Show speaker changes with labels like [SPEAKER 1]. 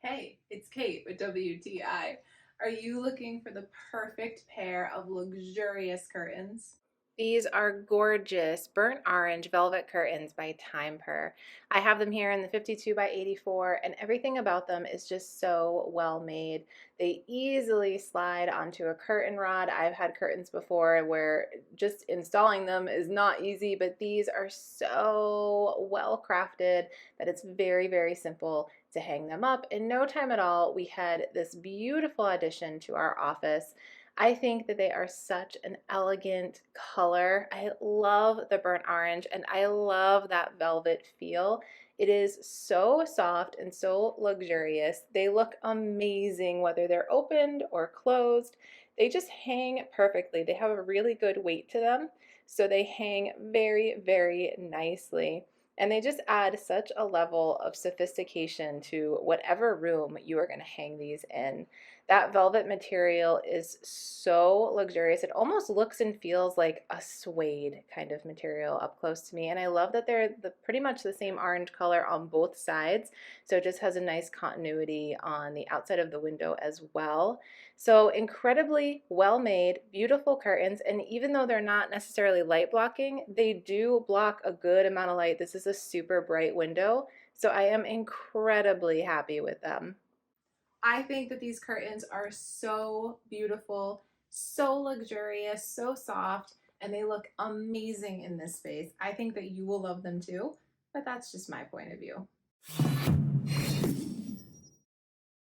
[SPEAKER 1] Hey, it's Kate with WTI. Are you looking for the perfect pair of luxurious curtains?
[SPEAKER 2] These are gorgeous burnt orange velvet curtains by Timeper. I have them here in the 52 by 84, and everything about them is just so well made. They easily slide onto a curtain rod. I've had curtains before where just installing them is not easy, but these are so well crafted that it's very, very simple to hang them up. In no time at all, we had this beautiful addition to our office. I think that they are such an elegant color. I love the burnt orange and I love that velvet feel. It is so soft and so luxurious. They look amazing whether they're opened or closed. They just hang perfectly. They have a really good weight to them, so they hang very, very nicely. And they just add such a level of sophistication to whatever room you are going to hang these in. That velvet material is so luxurious. It almost looks and feels like a suede kind of material up close to me. And I love that they're pretty much the same orange color on both sides. So it just has a nice continuity on the outside of the window as well. So incredibly well made, beautiful curtains. And even though they're not necessarily light blocking, they do block a good amount of light. This is a super bright window. So I am incredibly happy with them.
[SPEAKER 1] I think that these curtains are so beautiful, so luxurious, so soft, and they look amazing in this space. I think that you will love them too, but that's just my point of view.